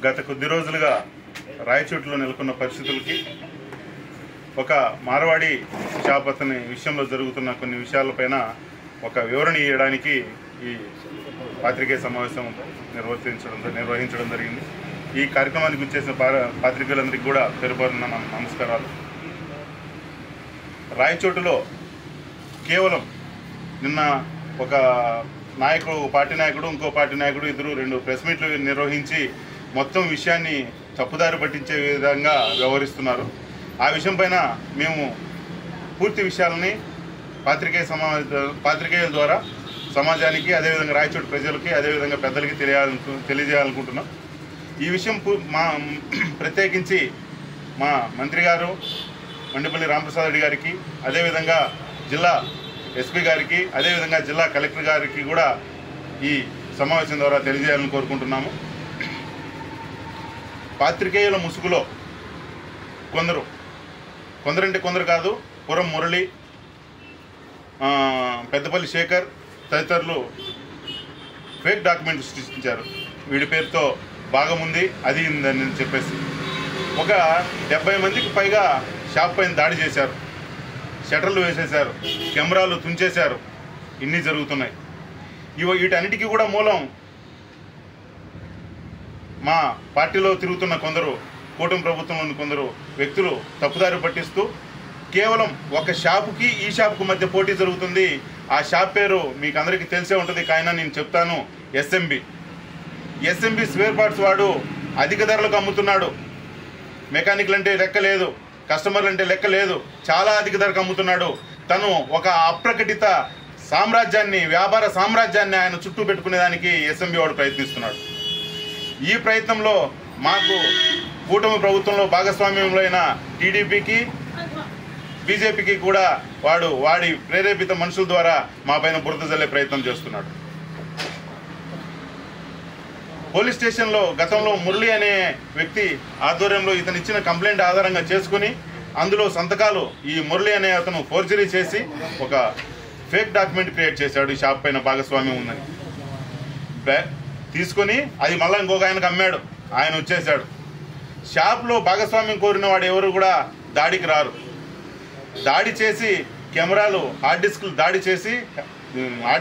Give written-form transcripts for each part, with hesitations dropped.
గత కొద్ది రోజులుగా రాయచోటిలో నెలకొన్న పరిస్థితులకి ఒక మార్వాడి షాప్ అతని విషయంలో జరుగుతున్న కొన్ని విషయాలపైన ఒక వివరణ ఇవ్వడానికి ఈ పాత్రికేయ సమావేశం నిర్వహించడం జరిగింది. ఈ కార్యక్రమానికి వచ్చేసిన పాత్రికేయులందరికీ కూడా పేరుపేరున నమస్కారాలు. రాయచోటిలో కేవలం నిన్న ఒక పార్టీ నాయకుడు ఇంకో పార్టీ నాయకుడు ఇద్దరు 2 ప్రెస్ మీట్లు నిర్వహించి మొత్తం విషయాన్ని తప్పుదారి పట్టించే విధంగా వ్యవహరిస్తున్నారు. ఆ విషయం పైన మేము పూర్తి విషయాలని పాత్రికేయుల ద్వారా సమాజానికి, అదేవిధంగా రాయచోటి ప్రజలకి, అదేవిధంగా పెద్దలకి తెలియజేయాలనుకుంటున్నాం. ఈ విషయం ప్రత్యేకించి మా మంత్రి గారు మండిపల్లి రామప్రసాద్ రెడ్డి గారికి, అదేవిధంగా జిల్లా ఎస్పీ గారికి, అదేవిధంగా జిల్లా కలెక్టర్ గారికి కూడా ఈ సమావేశం ద్వారా తెలియజేయాలని కోరుకుంటున్నాము. పాత్రికేయుల ముసుగులో కొందరు కాదు, పురం మురళి, పెద్దపల్లి శేఖర్ తదితరులు ఫేక్ డాక్యుమెంట్ సృష్టించారు. వీడి పేరుతో భాగముంది, అది ఉందని చెప్పేసి ఒక 70 మందికి పైగా షాప్ పైన దాడి చేశారు, షటర్లు వేసేశారు, కెమెరాలు తుంచేశారు. ఇన్ని జరుగుతున్నాయి. వీటన్నిటికీ కూడా మూలం మా పార్టీలో తిరుగుతున్న కొందరు, కూటమి ప్రభుత్వంలోని కొందరు వ్యక్తులు తప్పుదారి పట్టిస్తూ కేవలం ఒక షాపుకి ఈ షాపుకి మధ్య పోటీ జరుగుతుంది. ఆ షాప్ పేరు మీకు అందరికీ తెలిసే ఉంటుంది, కాయినా నేను చెప్తాను. ఎస్ఎంబి స్పేర్ పార్ట్స్ వాడు అధిక ధరలకు అమ్ముతున్నాడు. మెకానిక్లు అంటే లెక్క లేదు, కస్టమర్లు అంటే లెక్క లేదు, చాలా అధిక ధరకు అమ్ముతున్నాడు. తను ఒక అప్రకటిత వ్యాపార సామ్రాజ్యాన్ని ఆయన చుట్టూ పెట్టుకునేదానికి ఎస్ఎంబి వాడు ప్రయత్నిస్తున్నాడు. ఈ ప్రయత్నంలో మాకు కూటమి ప్రభుత్వంలో భాగస్వామ్యంలో అయిన టీడీపీకి, బీజేపీకి కూడా వాడి ప్రేరేపిత మనుషుల ద్వారా మా పైన బురద జల్లే ప్రయత్నం చేస్తున్నాడు. పోలీస్ స్టేషన్లో గతంలో మురళి అనే వ్యక్తి ఆధ్వర్యంలో ఇతను ఇచ్చిన కంప్లైంట్ ఆధారంగా చేసుకుని అందులో సంతకాలు ఈ మురళి అనే అతను ఫోర్జరీ చేసి ఒక ఫేక్ డాక్యుమెంట్ క్రియేట్ చేశాడు. ఈ షాప్ పైన భాగస్వామ్యం ఉందని తీసుకొని అది మళ్ళీ ఇంకొక ఆయనకు అమ్మాడు. ఆయన వచ్చేసాడు. షాప్లో భాగస్వామ్యం కోరిన వాడు ఎవరు కూడా దాడికి రారు. దాడి చేసి కెమెరాలు, హార్డ్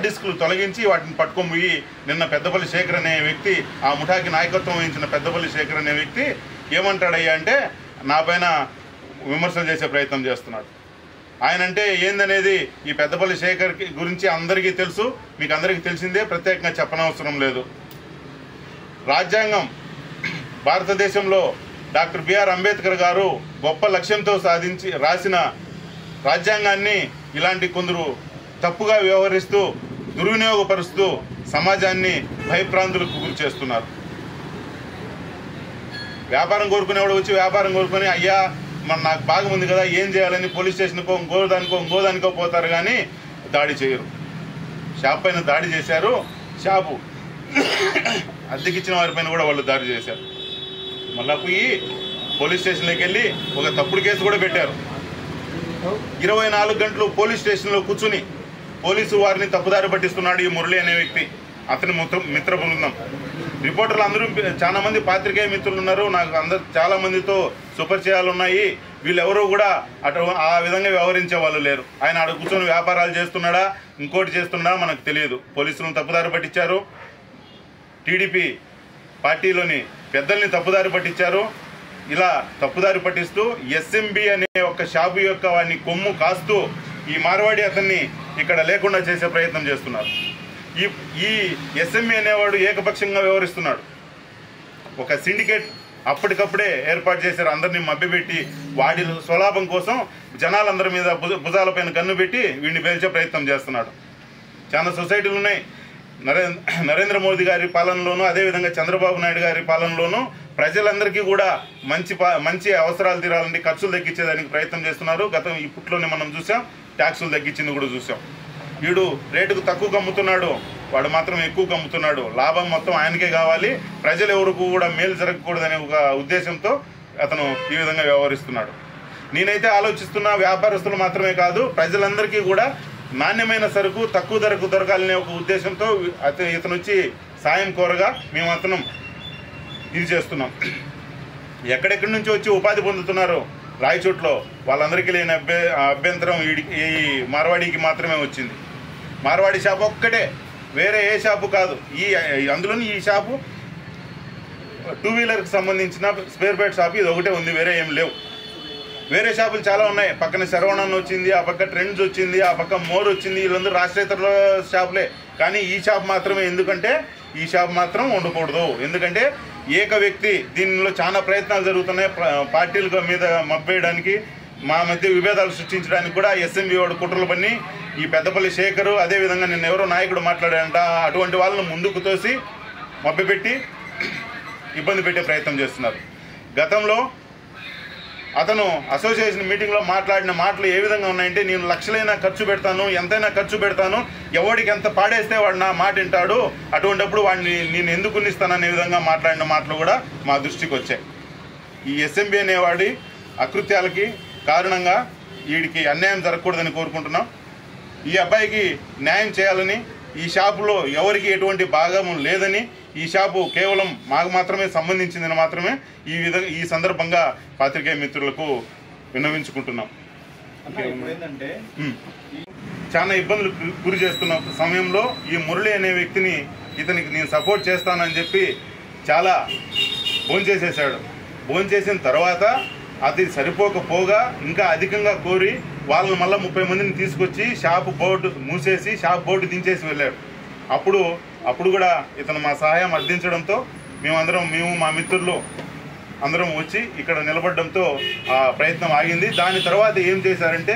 డిస్కులు తొలగించి వాటిని పట్టుకొని పోయి నిన్న పెద్దపల్లి శేఖర్ అనే వ్యక్తి, ఆ ముఠాకి నాయకత్వం వహించిన పెద్దపల్లి శేఖర్ అనే వ్యక్తి ఏమంటాడయ్యా అంటే నా పైన విమర్శలు చేసే ప్రయత్నం చేస్తున్నాడు. ఆయన అంటే ఏందనేది ఈ పెద్దపల్లి శేఖర్ గురించి అందరికీ తెలుసు, మీకు అందరికీ తెలిసిందే, ప్రత్యేకంగా చెప్పనవసరం లేదు. రాజ్యాంగం భారతదేశంలో డాక్టర్ బిఆర్ అంబేద్కర్ గారు గొప్ప లక్ష్యంతో రాసిన రాజ్యాంగాన్ని ఇలాంటి కొందరు తప్పుగా వ్యవహరిస్తూ, దుర్వినియోగపరుస్తూ సమాజాన్ని భయప్రాంతులకు గురి చేస్తున్నారు. వ్యాపారం కోరుకునేవాడు వచ్చి వ్యాపారం కోరుకొని అయ్యా నాకు భాగం ఉంది కదా ఏం చేయాలని పోలీస్ స్టేషన్కో ఇంకోదానికో పోతారు, కానీ దాడి చేయరు. షాప్ పైన దాడి చేశారు. షాపు అద్దెకిచ్చిన వారిపైన కూడా వాళ్ళు దాడి చేశారు. మళ్ళా పోయి పోలీస్ స్టేషన్లోకి వెళ్ళి ఒక తప్పుడు కేసు కూడా పెట్టారు. 24 గంటలు పోలీస్ స్టేషన్లో కూర్చుని పోలీసు వారిని తప్పుదారి పట్టిస్తున్నాడు ఈ మురళి అనే వ్యక్తి, అతని మిత్ర బృందం. రిపోర్టర్లు అందరూ చాలా మంది పాత్రికేయ మిత్రులు ఉన్నారు, నాకు చాలా మందితో సుపరిచయాలు ఉన్నాయి. వీళ్ళెవరూ కూడా ఆ విధంగా వ్యవహరించే వాళ్ళు లేరు. ఆయన ఆడ కూర్చొని వ్యాపారాలు చేస్తున్నాడా ఇంకోటి చేస్తున్నాడా మనకు తెలియదు. పోలీసులను తప్పుదారి పట్టించారు, టీడీపీ పార్టీలోని పెద్దల్ని తప్పుదారి పట్టించారు. ఇలా తప్పుదారి పట్టిస్తూ ఎస్ఎంబి అనే ఒక షాపు యొక్క వాడిని కొమ్ము కాస్తూ ఈ మార్వాడి అతన్ని ఇక్కడ లేకుండా చేసే ప్రయత్నం చేస్తున్నారు. ఈ ఎస్ఎంబి అనేవాడు ఏకపక్షంగా వ్యవహరిస్తున్నాడు. ఒక సిండికేట్ అప్పటికప్పుడే ఏర్పాటు చేశారు. అందరినీ మభ్యపెట్టి వాడి స్వలాభం కోసం జనాలందరి మీద భుజాలపైన కన్ను పెట్టి వీడిని పేల్చే ప్రయత్నం చేస్తున్నాడు. చాలా సొసైటీలు ఉన్నాయి. నరేంద్ర మోదీ గారి పాలనలోనూ, అదేవిధంగా చంద్రబాబు నాయుడు గారి పాలనలోనూ ప్రజలందరికీ కూడా మంచి అవసరాలు తీరాలంటే ఖర్చులు తగ్గించేదానికి ప్రయత్నం చేస్తున్నారు. ఇప్పట్లోనే మనం చూసాం, ట్యాక్సులు తగ్గించింది కూడా చూసాం. వీడు రేటుకు తక్కువ అమ్ముతున్నాడు, వాడు మాత్రం ఎక్కువ అమ్ముతున్నాడు. లాభం మొత్తం ఆయనకే కావాలి, ప్రజలు ఎవరికి కూడా మేలు జరగకూడదనే ఒక ఉద్దేశంతో అతను ఈ విధంగా వ్యవహరిస్తున్నాడు. నేనైతే ఆలోచిస్తున్నా వ్యాపారస్తులు మాత్రమే కాదు, ప్రజలందరికీ కూడా నాణ్యమైన సరుకు తక్కువ ధరకు దొరకాలనే ఒక ఉద్దేశంతో ఇతను వచ్చి సాయం కోరగా మేము అతను ఇది చేస్తున్నాం. ఎక్కడెక్కడి నుంచి వచ్చి ఉపాధి పొందుతున్నారు రాయచోట్లో వాళ్ళందరికీ లేని అభ్యంతరం ఈ మార్వాడికి మాత్రమే వచ్చింది. మార్వాడి షాపు ఒక్కటే, వేరే ఏ షాపు కాదు. అందులోని ఈ షాపు 2 వీలర్కి సంబంధించిన స్పేర్ పార్ట్ షాపు ఇది ఒకటే ఉంది, వేరే ఏం లేవు. వేరే షాపులు చాలా ఉన్నాయి. పక్కన శరవణన్ వచ్చింది, ఆ పక్క ట్రెండ్స్ వచ్చింది, ఆ పక్క మోర్ వచ్చింది. వీళ్ళందరూ రాష్ట్రేతర షాపులే. కానీ ఈ షాప్ మాత్రమే, ఎందుకంటే ఈ షాప్ మాత్రం ఉండకూడదు. ఎందుకంటే ఏక వ్యక్తి, దీనిలో చాలా ప్రయత్నాలు జరుగుతున్నాయి. పార్టీల మీద మబ్బేయడానికి, మా మధ్య విభేదాలు సృష్టించడానికి కూడా ఎస్ఎంబీ వాడు కుట్రలు పన్ని ఈ పెద్దపల్లి శేఖరు, అదేవిధంగా నిన్న ఎవరో నాయకుడు మాట్లాడారంట, అటువంటి వాళ్ళను ముందుకు తోసి మభ్యపెట్టి ఇబ్బంది పెట్టే ప్రయత్నం చేస్తున్నారు. గతంలో అతను అసోసియేషన్ మీటింగ్లో మాట్లాడిన మాటలు ఏ విధంగా ఉన్నాయంటే, నేను లక్షలైనా ఖర్చు పెడతాను, ఎంతైనా ఖర్చు పెడతాను, ఎవడికి ఎంత పాడేస్తే వాడు నా మాట వింటాడు, అటువంటిప్పుడు వాడిని నేను ఎందుకు ఇస్తాననే విధంగా మాట్లాడిన మాటలు కూడా మా దృష్టికి వచ్చాయి. ఈ ఎస్ఎంబీ అనేవాడి అకృత్యాలకి కారణంగా వీడికి అన్యాయం జరగకూడదని కోరుకుంటున్నాం. ఈ అబ్బాయికి న్యాయం చేయాలని, ఈ షాపులో ఎవరికి ఎటువంటి భాగము లేదని, ఈ షాపు కేవలం మాకు మాత్రమే సంబంధించిందని మాత్రమే ఈ సందర్భంగా పాత్రికేయ మిత్రులకు విన్నవించుకుంటున్నాం. చాలా ఇబ్బందులు గురి చేస్తున్న సమయంలో ఈ మురళి అనే వ్యక్తిని, ఇతనికి నేను సపోర్ట్ చేస్తానని చెప్పి చాలా భోంచేసేసాడు. భోంచేసిన తర్వాత అది సరిపోకపోగా ఇంకా అధికంగా కోరి వాళ్ళని మళ్ళీ 30 మందిని తీసుకొచ్చి షాపు బోర్డు మూసేసి షాప్ బోర్డు దించేసి వెళ్ళాడు. అప్పుడు కూడా ఇతను మా సహాయం అర్థించడంతో మేము మా మిత్రులు అందరం వచ్చి ఇక్కడ నిలబడడంతో ఆ ప్రయత్నం ఆగింది. దాని తర్వాత ఏం చేశారంటే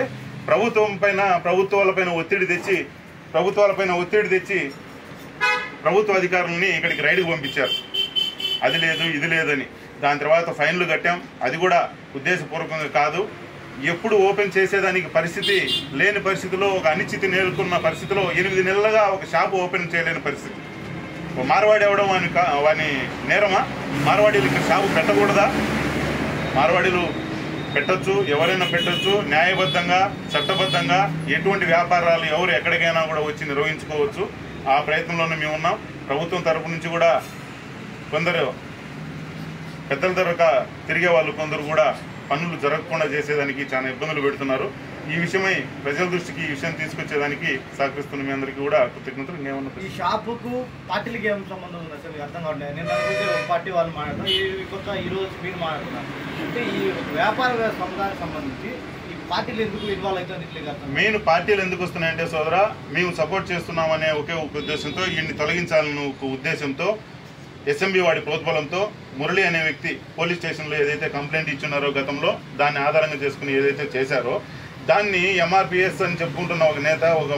ప్రభుత్వాలపైన ఒత్తిడి తెచ్చి ప్రభుత్వ అధికారులని ఇక్కడికి రైడ్కి పంపించారు. అది లేదు ఇది లేదని. దాని తర్వాత ఫైన్లు కట్టాం. అది కూడా ఉద్దేశపూర్వకంగా కాదు. ఎప్పుడు ఓపెన్ చేసేదానికి పరిస్థితి లేని పరిస్థితిలో, ఒక అనిశ్చితి నెలకొన్న పరిస్థితిలో 8 నెలలుగా ఒక షాపు ఓపెన్ చేయలేని పరిస్థితి. మార్వాడి అవ్వడం వాని నేరమా? మార్వాడీలు ఇక్కడ షాపు పెట్టకూడదా? మార్వాడీలు పెట్టచ్చు, ఎవరైనా పెట్టచ్చు. న్యాయబద్ధంగా, చట్టబద్ధంగా ఎటువంటి వ్యాపారాలు ఎవరు ఎక్కడికైనా కూడా వచ్చి నిర్వహించుకోవచ్చు. ఆ ప్రయత్నంలోనే మేము ఉన్నాం. ప్రభుత్వం తరపు నుంచి కూడా కొందరు పెద్దల తరగ తిరిగే వాళ్ళు కొందరు కూడా పనులు జరగకుండా చేసేదానికి చాలా ఇబ్బందులు పెడుతున్నారు. ఈ విషయమై ప్రజల దృష్టికి ఈ విషయం తీసుకొచ్చేదానికి సహకరిస్తున్న మీ అందరికీ కూడా కృతజ్ఞతలు. ఈ షాపుకు పార్టీలకి ఏం సంబంధం ఉంది అసలు అర్థం కావట్లేదు. నేను అనుకుంటే ఒక పార్టీ వాళ్ళు మాట్లాడతారు, ఈ రోజు మీరు మాట్లాడుతున్నారు. అంటే ఈ వ్యాపార సముదాయానికి సంబంధించి ఈ పార్టీలు ఎందుకు ఇన్వాల్వ్ అవుతుంది? మెయిన్ పార్టీలు ఎందుకు వస్తున్నాయంటే సోదరా, మేము సపోర్ట్ చేస్తున్నామనే ఒకే ఒక ఉద్దేశంతో, వీడిని తొలగించాలనే ఒక ఉద్దేశంతో, ఎస్ఎంబీ వాడి ప్రోత్బలంతో మురళి అనే వ్యక్తి పోలీస్ స్టేషన్లో ఏదైతే కంప్లైంట్ ఇచ్చున్నారో గతంలో, దాన్ని ఆధారంగా చేసుకుని ఏదైతే చేశారో దాన్ని ఎంఆర్పిఎస్ అని చెప్పుకుంటున్న ఒక నేత, ఒక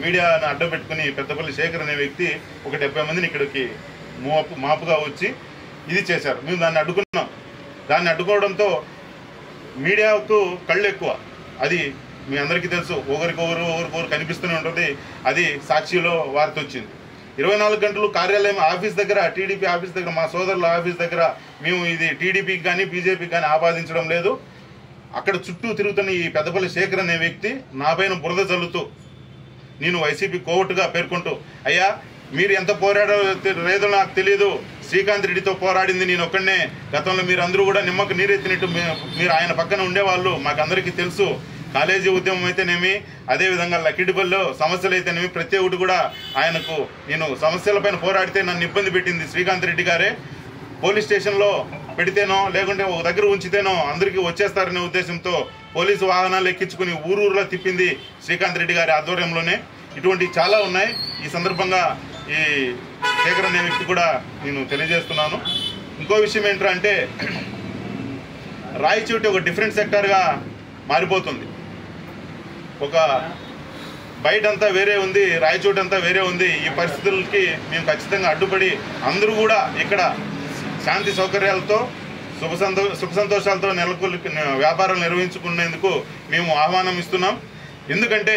మీడియాను అడ్డపెట్టుకుని పెద్దపల్లి శేఖర్ అనే వ్యక్తి ఒక 70 మందిని ఇక్కడికి మాపుగా వచ్చి ఇది చేశారు. మేము దాన్ని అడ్డుకున్నాం. దాన్ని మీడియాకు కళ్ళు ఎక్కువ. అది మీ అందరికీ తెలుసు. ఒకరికొకరు కనిపిస్తూనే ఉంటుంది. అది సాక్షిలో వార్త వచ్చింది. 24 గంటలు కార్యాలయం ఆఫీస్ దగ్గర, టీడీపీ ఆఫీస్ దగ్గర, మా సోదరుల ఆఫీస్ దగ్గర మేము ఇది టీడీపీకి కానీ బీజేపీకి కానీ ఆపాదించడం లేదు. అక్కడ చుట్టూ తిరుగుతున్న ఈ పెద్దపల్లి శేఖర్ అనే వ్యక్తి నా పైన బురద చల్లుతూ, నేను వైసీపీ కోవట్టుగా పేర్కొంటూ, అయ్యా మీరు ఎంత పోరాడో లేదో నాకు తెలియదు, శ్రీకాంత్ రెడ్డితో పోరాడింది నేను ఒక్కడనే, గతంలో మీరు అందరూ కూడా నిమ్మకు నీరెత్తినట్టు మీరు ఆయన పక్కన ఉండేవాళ్ళు, మాకందరికీ తెలుసు. కాలేజీ ఉద్యమం అయితేనేమి, అదేవిధంగా లక్కిడిపల్లిలో సమస్యలు అయితేనేమి, ప్రతి ఒక్కటి కూడా ఆయనకు నేను సమస్యలపైన పోరాడితే నన్ను ఇబ్బంది పెట్టింది శ్రీకాంత్ రెడ్డి గారే. పోలీస్ స్టేషన్లో పెడితేనో లేకుంటే ఒక దగ్గర ఉంచితేనో అందరికీ వచ్చేస్తారనే ఉద్దేశంతో పోలీసు వాహనాలు ఎక్కించుకుని ఊరూరులో తిప్పింది శ్రీకాంత్ రెడ్డి గారి ఆధ్వర్యంలోనే. ఇటువంటి చాలా ఉన్నాయి. ఈ సందర్భంగా ఈ శేఖర్ అనే వ్యక్తి కూడా నేను తెలియజేస్తున్నాను. ఇంకో విషయం ఏంటంటే, రాయచోటి ఒక డిఫరెంట్ సెక్టార్గా మారిపోతుంది. ఒక బయటంతా వేరే ఉంది, రాయచోటి అంతా వేరే ఉంది. ఈ పరిస్థితులకి మేము ఖచ్చితంగా అడ్డుపడి అందరూ కూడా ఇక్కడ శాంతి సౌకర్యాలతో సుఖ సంతోషాలతో వ్యాపారాలు నిర్వహించుకునేందుకు మేము ఆహ్వానం ఇస్తున్నాం. ఎందుకంటే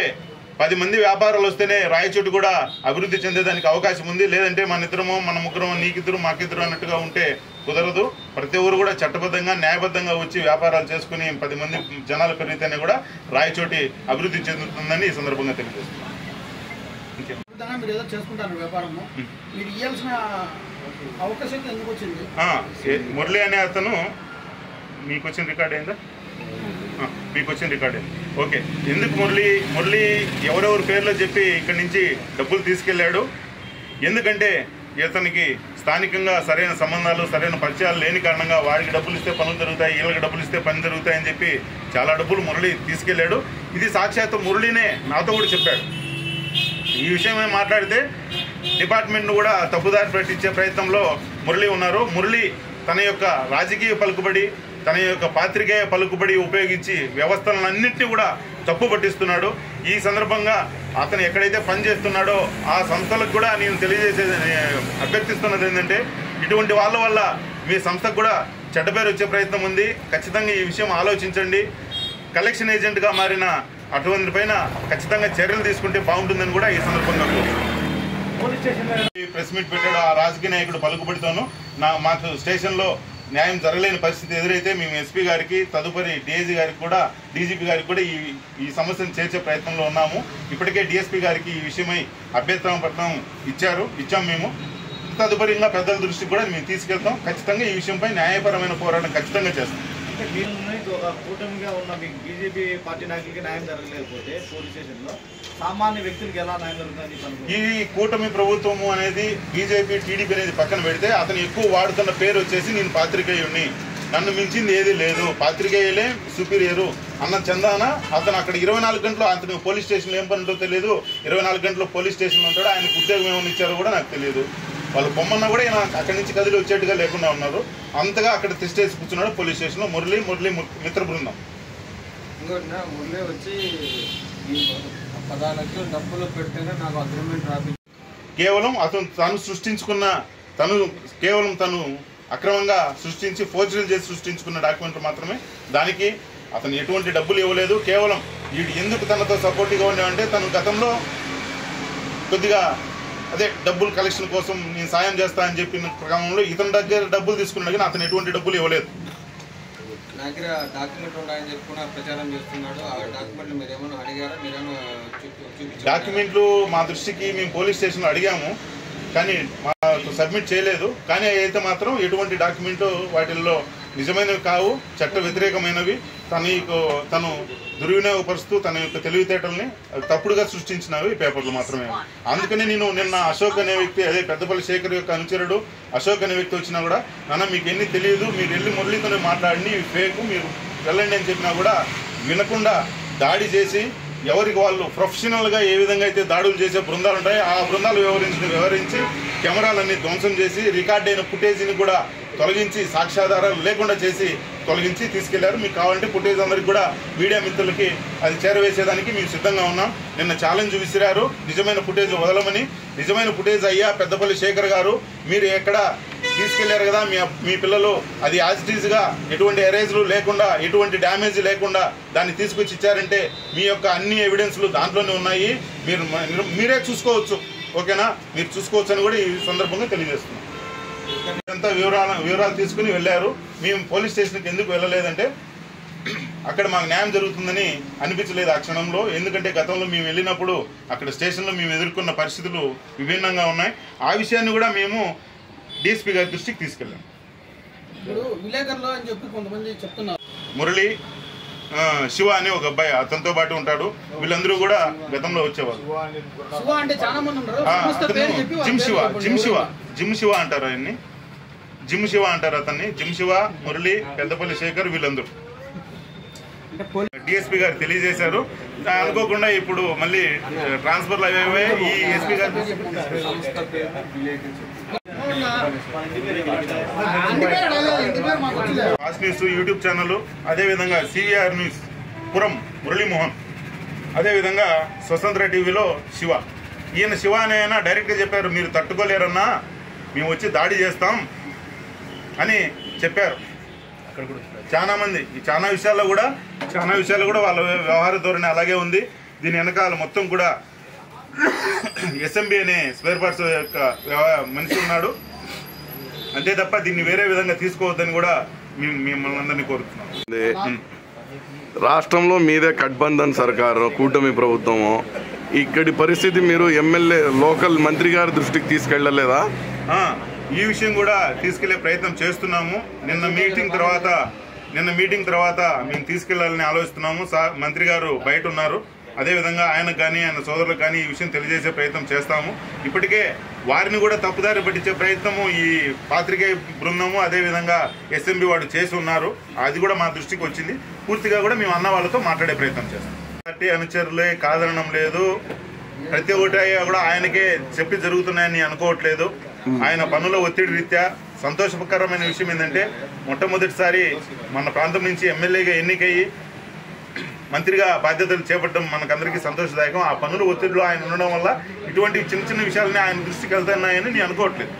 10 మంది వ్యాపారాలు వస్తేనే రాయచోటి కూడా అభివృద్ధి చెందేదానికి అవకాశం ఉంది. లేదంటే మన ఇద్దరమో మన ముగ్గురమో నీకిద్దరు మాకిద్దరు అన్నట్టుగా ఉంటే కుదరదు. ప్రతి ఊరు కూడా చట్టబద్ధంగా న్యాయబద్ధంగా వచ్చి వ్యాపారాలు చేసుకుని 10 మంది జనాలు పెరిగితేనే కూడా రాయచోటి అభివృద్ధి చెందుతుందని ఈ సందర్భంగా తెలియజేస్తున్నాం. మీరు ఏదో చేసుకుంటారు వ్యాపారము, మీరు ఇవ్వాల్సిన అవకాశం ఎందుకు వచ్చింది? మురళి అనే అతను మీకు వచ్చిన రికార్డ్ అయిందా? మీకు వచ్చిన రికార్డ్ అయింది. ఓకే. ఎందుకు మురళి ఎవరెవరి పేర్లో చెప్పి ఇక్కడి నుంచి డబ్బులు తీసుకెళ్ళాడు? ఎందుకంటే ఇతనికి స్థానికంగా సరైన సంబంధాలు సరైన పరిచయాలు లేని కారణంగా వాడికి డబ్బులు ఇస్తే పనులు జరుగుతాయి, వీళ్ళకి డబ్బులు ఇస్తే పని జరుగుతాయని చెప్పి చాలా డబ్బులు మురళి తీసుకెళ్ళాడు. ఇది సాక్షాత్తు మురళినే నాతో కూడా చెప్పాడు. ఈ విషయమే మాట్లాడితే డిపార్ట్మెంట్ను కూడా తప్పుదారి పట్టించే ప్రయత్నంలో మురళి ఉన్నారు. మురళి తన యొక్క రాజకీయ పలుకుబడి, తన యొక్క పాత్రికేయ పలుకుబడి ఉపయోగించి వ్యవస్థలన్నింటినీ కూడా తప్పు పట్టిస్తున్నాడు. ఈ సందర్భంగా అతను ఎక్కడైతే పని చేస్తున్నాడో ఆ సంస్థలకు కూడా నేను అభ్యర్థిస్తున్నది ఏంటంటే, ఇటువంటి వాళ్ళ వల్ల మీ సంస్థకు కూడా చెడ్డ పేరు వచ్చే ప్రయత్నం ఉంది. ఖచ్చితంగా ఈ విషయం ఆలోచించండి. కలెక్షన్ ఏజెంట్గా మారిన అటువంటి పైన ఖచ్చితంగా చర్యలు తీసుకుంటే బాగుంటుందని కూడా ఈ సందర్భంగా ప్రెస్ మీట్ పెట్టాడు. ఆ రాజకీయ నాయకుడు పలుకుబడితోనూ మాకు స్టేషన్లో న్యాయం జరగలేని పరిస్థితి ఎదురైతే మేము ఎస్పీ గారికి, తదుపరి డీఐజీ గారికి కూడా, డీజీపీ గారికి కూడా ఈ సమస్యను చేర్చే ప్రయత్నంలో ఉన్నాము. ఇప్పటికే డిఎస్పీ గారికి ఈ విషయమై అభ్యర్థన పత్రం ఇచ్చాం మేము. తదుపరిగా పెద్దల దృష్టికి కూడా మేము తీసుకెళ్తాం. ఖచ్చితంగా ఈ విషయంపై న్యాయపరమైన పోరాటం ఖచ్చితంగా చేస్తాం. ఒక కూటమిగా ఉన్న మీకు బీజేపీ పార్టీ నాయకులకి న్యాయం జరగలేకపోతే పోలీస్ స్టేషన్లో సామాన్య వ్యక్తులకి ఎలా న్యాయం జరుగుతుంది? ఈ కూటమి ప్రభుత్వము అనేది బీజేపీ, టీడీపీ అనేది పక్కన పెడితే అతను ఎక్కువ వాడుతున్న పేరు వచ్చేసి నేను పాత్రికేయుడిని, నన్ను మించింది ఏది లేదు, పాత్రికేయులే సుపీరియరు అన్న చందాన అతను అక్కడ 24 గంటలు అతను పోలీస్ స్టేషన్లో ఏం పని ఉంటో తెలియదు. 24 గంటలు పోలీస్ స్టేషన్లో ఉంటాడు. ఆయనకు ఉద్యోగం ఏమైనా ఇచ్చారో కూడా నాకు తెలియదు. వాళ్ళు పొమ్మన్నా కూడా ఈయన అక్కడి నుంచి కదిలి వచ్చేట్టుగా లేకుండా ఉన్నారు. అంతగా అక్కడ తిష్టేసి కూర్చున్నాడు పోలీస్ స్టేషన్లో మురళి మిత్ర బృందం. ఇంకోటి మురళి వచ్చి 10 లక్షలు డబ్బులు పెట్టినా నాకు అగ్రిమెంట్ రాపి కేవలం తను అక్రమంగా సృష్టించి ఫోర్జరీలు చేసి సృష్టించుకున్న డాక్యుమెంట్లు మాత్రమే. దానికి అతను ఎటువంటి డబ్బులు ఇవ్వలేదు. కేవలం వీడు ఎందుకు తనతో సపోర్టివ్గా ఉండేవంటే తను గతంలో కొద్దిగా డబ్బులు కలెక్షన్ కోసం నేను సాయం చేస్తా అని చెప్పిన క్రమంలో ఇతని దగ్గర డబ్బులు తీసుకున్నాడు, కానీ అతను ఎటువంటి డబ్బులు ఇవ్వలేదు. నా దగ్గర డాక్యుమెంట్ ఉన్నాయని చెప్పి ప్రచారం చేస్తున్నాడు. ఆ డాక్యుమెంట్లు మీరు ఏమైనా అడిగారా? మీరేమైనా డాక్యుమెంట్లు మా దృష్టికి మేము పోలీస్ స్టేషన్లో అడిగాము, కానీ మాకు సబ్మిట్ చేయలేదు. కానీ అయితే మాత్రం ఎటువంటి డాక్యుమెంట్ వాటిల్లో నిజమైనవి కావు, చట్ట వ్యతిరేకమైనవి. తను దుర్వినియోగపరుస్తూ తన యొక్క తెలివితేటల్ని తప్పుడుగా సృష్టించినవి పేపర్లు మాత్రమే. అందుకని నేను నిన్న అశోక్ అనే వ్యక్తి, పెద్దపల్లి శేఖర్ యొక్క అనుచరుడు అశోక్ అనే వ్యక్తి వచ్చినా కూడా, నాన్న మీకు ఎన్ని తెలియదు, మీరు వెళ్ళి మురళితోనే మాట్లాడి ఫేక్, మీరు వెళ్ళండి అని చెప్పినా కూడా వినకుండా దాడి చేసి ఎవరికి వాళ్ళు ప్రొఫెషనల్గా ఏ విధంగా అయితే దాడులు చేసే బృందాలు ఉంటాయో ఆ బృందాలు వివరించి కెమెరాలన్నీ ధ్వంసం చేసి రికార్డ్ అయిన ఫుటేజీని కూడా తొలగించి సాక్ష్యాధారాలు లేకుండా చేసి తొలగించి తీసుకెళ్లారు. మీకు కావాలంటే ఫుటేజ్ అందరికి కూడా మీడియా మిత్రులకి అది చేరవేసేదానికి మేము సిద్ధంగా ఉన్నాం. నిన్న ఛాలెంజ్ విసిరారు నిజమైన ఫుటేజ్ వదలమని. నిజమైన ఫుటేజ్ అయ్యా పెద్దపల్లి శేఖర్ గారు మీరు ఎక్కడ తీసుకెళ్లారు కదా మీ పిల్లలు, అది యాజ్ ఇట్ ఈజ్గా ఎటువంటి ఎరేజ్లు లేకుండా ఎటువంటి డ్యామేజ్ లేకుండా దాన్ని తీసుకొచ్చి ఇచ్చారంటే మీ యొక్క అన్ని ఎవిడెన్స్లు దాంట్లోనే ఉన్నాయి, మీరే చూసుకోవచ్చు. ఓకేనా? మీరు చూసుకోవచ్చు అని కూడా ఈ సందర్భంగా తెలియజేస్తున్నాం. ఇదంతా వివరాలు తీసుకుని వెళ్ళారు. మేము పోలీస్ స్టేషన్కి ఎందుకు వెళ్ళలేదంటే అక్కడ మాకు న్యాయం జరుగుతుందని అనిపించలేదు ఆ క్షణంలో. ఎందుకంటే గతంలో మేము వెళ్ళినప్పుడు అక్కడ స్టేషన్లో మేము ఎదుర్కొన్న పరిస్థితులు విభిన్నంగా ఉన్నాయి. ఆ విషయాన్ని కూడా మేము డిఎస్పీ గారి దృష్టికి తీసుకెళ్ళాం. విలేకరులు అని చెప్పి కొంతమంది చెప్తున్నారు. మురళి, శివ అని ఒక అబ్బాయి అతనితో పాటు ఉంటాడు. వీళ్ళందరూ కూడా గతంలో వచ్చేవాళ్ళు. జిమ్ శివ అంటారు ఆయన్ని, జిమ్ శివ అంటారు అతన్ని. జిమ్ శివ, మురళి, పెద్దపల్లి శేఖర్ వీళ్ళందరూ డిఎస్పీ గారు తెలియజేశారు. అనుకోకుండా ఇప్పుడు మళ్ళీ ట్రాన్స్ఫర్లు అయ్యే ఈ ఎస్పీ గారు ఫాస్ట్ న్యూస్ యూట్యూబ్ ఛానల్, అదేవిధంగా సివిఆర్ న్యూస్ పురం మురళీమోహన్, అదేవిధంగా స్వతంత్ర టీవీలో శివ. ఈయన శివ అనే ఆయన డైరెక్ట్గా చెప్పారు, మీరు తట్టుకోలేరన్నా మేము వచ్చి దాడి చేస్తాం అని చెప్పారు. చాలా మంది చాలా విషయాల్లో కూడా వాళ్ళ వ్యవహార ధోరణి అలాగే ఉంది. దీని వెనకాల మొత్తం కూడా ఎస్ఎంబి అనే స్పేర్ పార్ట్స్ యొక్క మనిషి ఉన్నాడు. అంతే తప్ప దీన్ని వేరే విధంగా తీసుకోవద్దని కూడా మిమ్మల్ని అందరినీ కోరుతున్నాం. రాష్ట్రంలో మీదే కట్బంధన్ సర్కారు, కూటమి ప్రభుత్వము. ఇక్కడి పరిస్థితి మీరు ఎమ్మెల్యే లోకల్ మంత్రి గారి దృష్టికి తీసుకెళ్ళలేదా? ఈ విషయం కూడా తీసుకెళ్లే ప్రయత్నం చేస్తున్నాము. నిన్న మీటింగ్ తర్వాత మేము తీసుకెళ్లాలని ఆలోచిస్తున్నాము. మంత్రి గారు బయట ఉన్నారు. అదేవిధంగా ఆయనకు కానీ ఆయన సోదరులకు కానీ ఈ విషయం తెలియజేసే ప్రయత్నం చేస్తాము. ఇప్పటికే వారిని కూడా తప్పుదారి పట్టించే ప్రయత్నము ఈ పాత్రికేయ బృందము అదేవిధంగా ఎస్ఎంబి వాడు చేసి ఉన్నారు. అది కూడా మా దృష్టికి వచ్చింది. పూర్తిగా కూడా మేము అన్న వాళ్ళతో మాట్లాడే ప్రయత్నం చేస్తాం. పార్టీ అనుచరులే కాదనడం లేదు. ప్రతి ఒక్కటి కూడా ఆయనకే చెప్పి జరుగుతున్నాయని అనుకోవట్లేదు. ఆయన పనుల ఒత్తిడి రీత్యా సంతోషకరమైన విషయం ఏంటంటే మొట్టమొదటిసారి మన ప్రాంతం నుంచి ఎమ్మెల్యేగా ఎన్నికయ్యి మంత్రిగా బాధ్యతలు చేపట్టడం మనకందరికీ సంతోషదాయకం. ఆ పనుల ఒత్తిడిలో ఆయన ఉండడం వల్ల ఇటువంటి చిన్న చిన్న విషయాలని ఆయన దృష్టికి వెళ్తున్నాయని నేను అనుకోవట్లేదు.